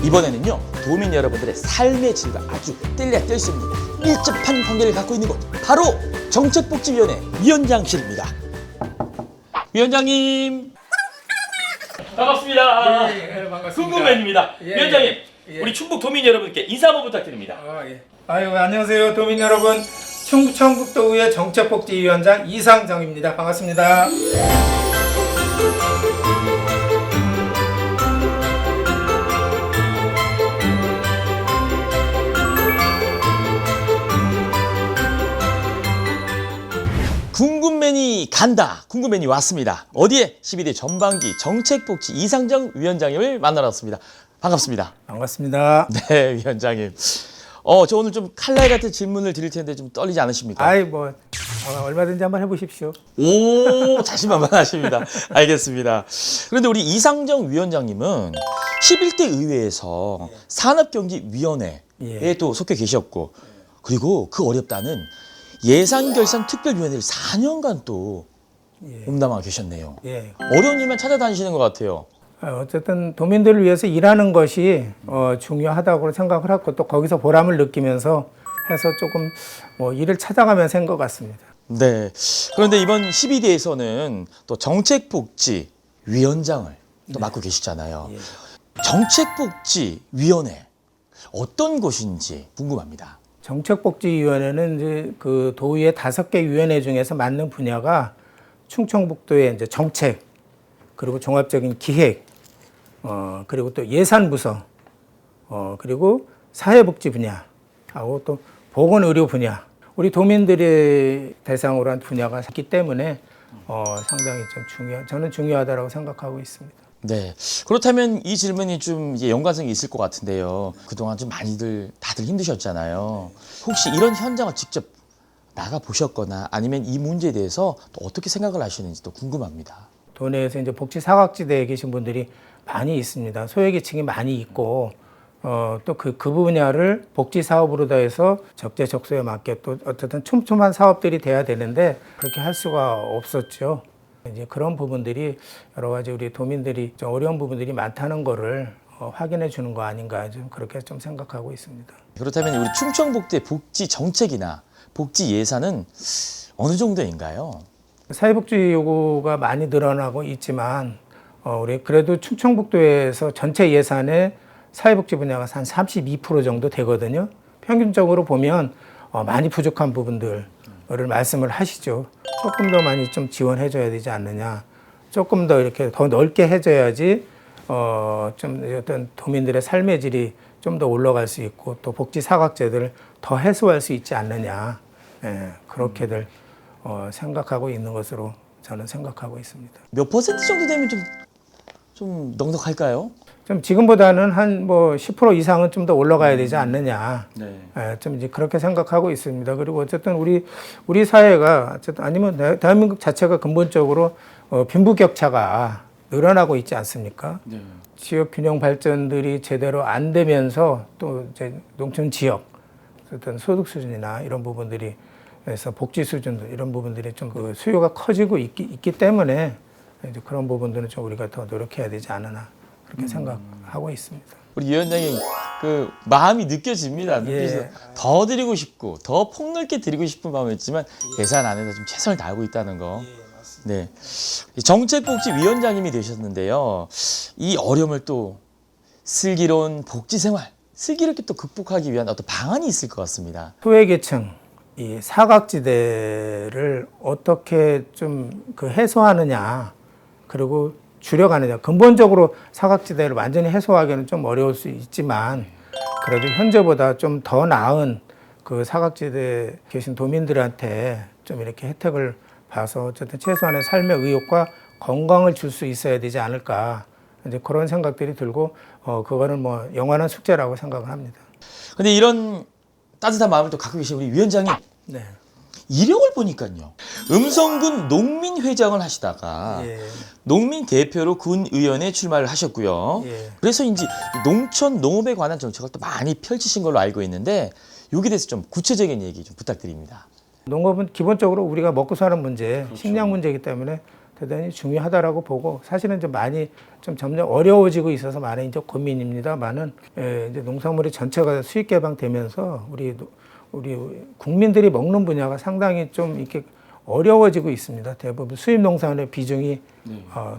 이번에는요, 도민 여러분들의 삶의 질과 아주 뗄래야 뗄 수 없는 밀접한 관계를 갖고 있는 곳, 바로 정책복지위원회 위원장실입니다. 위원장님 반갑습니다. 예, 반갑습니다. 궁금맨입니다. 예, 위원장님, 예. 우리 충북 도민 여러분께 인사 한번 부탁드립니다. 예. 아유, 안녕하세요, 도민 여러분. 충청북도의회 정책복지위원장 이상정입니다. 반갑습니다. 궁금맨이 간다. 궁금맨이 왔습니다. 어디에? 12대 전반기 정책복지 이상정 위원장님을 만나러 왔습니다. 반갑습니다. 반갑습니다. 네, 위원장님. 저 오늘 좀 칼날 같은 질문을 드릴 텐데 좀 떨리지 않으십니까? 아이, 얼마든지 한번 해보십시오. 오, 자신만만하십니다. 알겠습니다. 그런데 우리 이상정 위원장님은 11대 의회에서 산업경제위원회에 또 속해 계셨고, 그리고 그 어렵다는 예산결산특별위원회를 4년간 또 몸담아 계셨네요. 예. 어려운 일만 찾아다니시는 것 같아요. 어쨌든 도민들을 위해서 일하는 것이 중요하다고 생각을 하고 또 거기서 보람을 느끼면서 해서 조금 일을 찾아가면서 한 것 같습니다. 네. 그런데 이번 12대에서는 또 정책복지위원장을 또 맡고 계시잖아요. 예. 정책복지위원회 어떤 곳인지 궁금합니다. 정책복지위원회는 이제 그 도의회 5개 위원회 중에서 맡는 분야가 충청북도의 이제 정책, 그리고 종합적인 기획, 그리고 또 예산부서, 그리고 사회복지 분야하고 또 보건의료 분야, 우리 도민들의 대상으로 한 분야가 있기 때문에 상당히 좀 저는 중요하다고 생각하고 있습니다. 네. 그렇다면 이 질문이 좀 이제 연관성이 있을 것 같은데요. 그동안 좀 다들 힘드셨잖아요. 혹시 이런 현장을 직접 나가 보셨거나 아니면 이 문제에 대해서 또 어떻게 생각을 하시는지 또 궁금합니다. 도내에서 이제 복지 사각지대에 계신 분들이 많이 있습니다. 소외계층이 많이 있고, 또 그 분야를 복지 사업으로 다 해서 적재적소에 맞게 또 어쨌든 촘촘한 사업들이 돼야 되는데 그렇게 할 수가 없었죠. 이제 그런 부분들이 여러 가지 우리 도민들이 좀 어려운 부분들이 많다는 거를 확인해 주는 거 아닌가 좀 그렇게 좀 생각하고 있습니다. 그렇다면 우리 충청북도의 복지 정책이나 복지 예산은 어느 정도인가요? 사회복지 요구가 많이 늘어나고 있지만 우리 그래도 충청북도에서 전체 예산의 사회복지 분야가 한 32% 정도 되거든요. 평균적으로 보면 많이 부족한 부분들을 말씀을 하시죠. 조금 더 많이 좀 지원해줘야 되지 않느냐. 조금 더 이렇게 더 넓게 해줘야지 좀 어떤 도민들의 삶의 질이 좀 더 올라갈 수 있고 또 복지 사각지대를 더 해소할 수 있지 않느냐. 그렇게들 생각하고 있는 것으로 저는 생각하고 있습니다. 몇 퍼센트 정도 되면 좀 넉넉할까요? 좀 지금보다는 한 10% 이상은 좀 더 올라가야 되지 않느냐. 네. 좀 이제 그렇게 생각하고 있습니다. 그리고 어쨌든 우리 사회가 어쨌든 아니면 대한민국 자체가 근본적으로 빈부격차가 늘어나고 있지 않습니까? 네. 지역 균형 발전들이 제대로 안 되면서 또 이제 농촌 지역 어떤 소득 수준이나 이런 부분들이 그래서 복지 수준도 이런 부분들이 좀 그 수요가 커지고 있기 때문에 이제 그런 부분들은 좀 우리가 더 노력해야 되지 않으나 그렇게 생각하고 있습니다. 우리 위원장님 그 마음이 느껴집니다. 느껴져서 더 드리고 싶고 더 폭넓게 드리고 싶은 마음이 있지만 예산 안에서 좀 최선을 다하고 있다는 거. 네. 정책복지위원장님이 되셨는데요. 이 어려움을 또 슬기로운 복지생활, 슬기롭게 또 극복하기 위한 어떤 방안이 있을 것 같습니다. 소외계층, 이 사각지대를 어떻게 좀 그 해소하느냐, 그리고 줄여가느냐. 근본적으로 사각지대를 완전히 해소하기는 좀 어려울 수 있지만 그래도 현재보다 좀 더 나은 그 사각지대에 계신 도민들한테 좀 이렇게 혜택을 봐서 어쨌든 최소한의 삶의 의욕과 건강을 줄 수 있어야 되지 않을까. 이제 그런 생각들이 들고 그거는 영원한 숙제라고 생각을 합니다. 근데 이런 따뜻한 마음을 또 갖고 계신 우리 위원장님. 네. 이력을 보니까요. 음성군 농민회장을 하시다가 농민 대표로 군의원에 출마를 하셨고요. 그래서인지 농촌 농업에 관한 정책을 또 많이 펼치신 걸로 알고 있는데 여기에 대해서 좀 구체적인 얘기 좀 부탁드립니다. 농업은 기본적으로 우리가 먹고 사는 문제, 식량 문제이기 때문에 대단히 중요하다라고 보고 사실은 좀 많이 좀 점점 어려워지고 있어서 많은 이제 고민입니다만은 이제 농산물이 전체가 수익 개방되면서 우리 국민들이 먹는 분야가 상당히 좀 이렇게 어려워지고 있습니다. 대부분 수입 농산의 비중이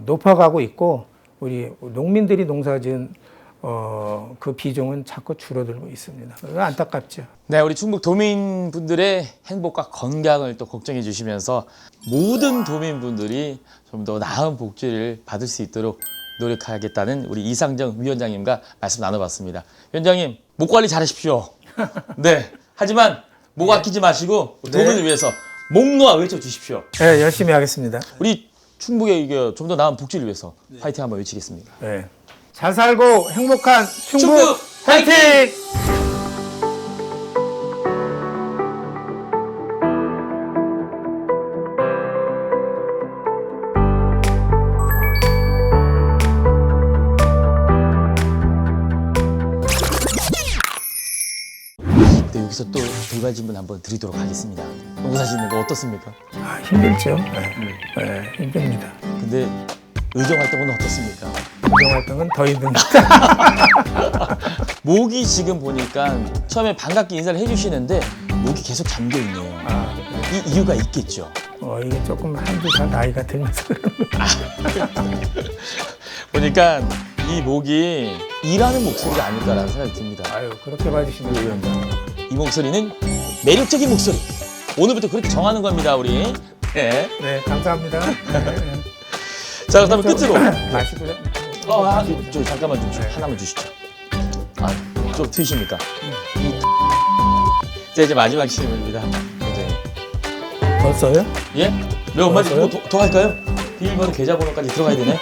높아가고 있고 우리 농민들이 농사지은 그 비중은 자꾸 줄어들고 있습니다. 안타깝죠. 네, 우리 충북 도민분들의 행복과 건강을 또 걱정해 주시면서 모든 도민분들이 좀 더 나은 복지를 받을 수 있도록 노력하겠다는 우리 이상정 위원장님과 말씀 나눠봤습니다. 위원장님, 목 관리 잘하십시오. 네, 하지만 목 아끼지 마시고 도민을 위해서 목 놓아 외쳐주십시오. 네, 열심히 하겠습니다. 우리 충북의 이게 좀 더 나은 복지를 위해서 파이팅 한번 외치겠습니다. 네. 잘 살고 행복한 충북, 충북 파이팅! 네, 여기서 또 두 가지 질문 한번 드리도록 하겠습니다. 농사 짓는 거 어떻습니까? 힘들죠. 힘듭니다. 근데 의정 활동은 어떻습니까? 의정 활동은 더 힘듭니다. 목이 지금 보니까 처음에 반갑게 인사를 해주시는데 목이 계속 잠겨 있네요. 이 이유가 있겠죠. 이게 조금 한두 살 나이가 들면서 그런 거. 보니까 이 목이 일하는 목소리가 아닐까라는 생각이 듭니다. 아유, 그렇게 봐주시면 위원장. 이 목소리는 매력적인 목소리. 오늘부터 그렇게 정하는 겁니다, 우리. 네. 네, 감사합니다. 자, 그렇다면 끝으로. 마시고요. 저 잠깐만 좀 하나만 주시죠. 좀 드십니까? 자, 이제 마지막 질문입니다. 굉장히. 벌써요? 예? 몇 마디 더 할까요? 비밀번호 계좌번호까지 들어가야 되네.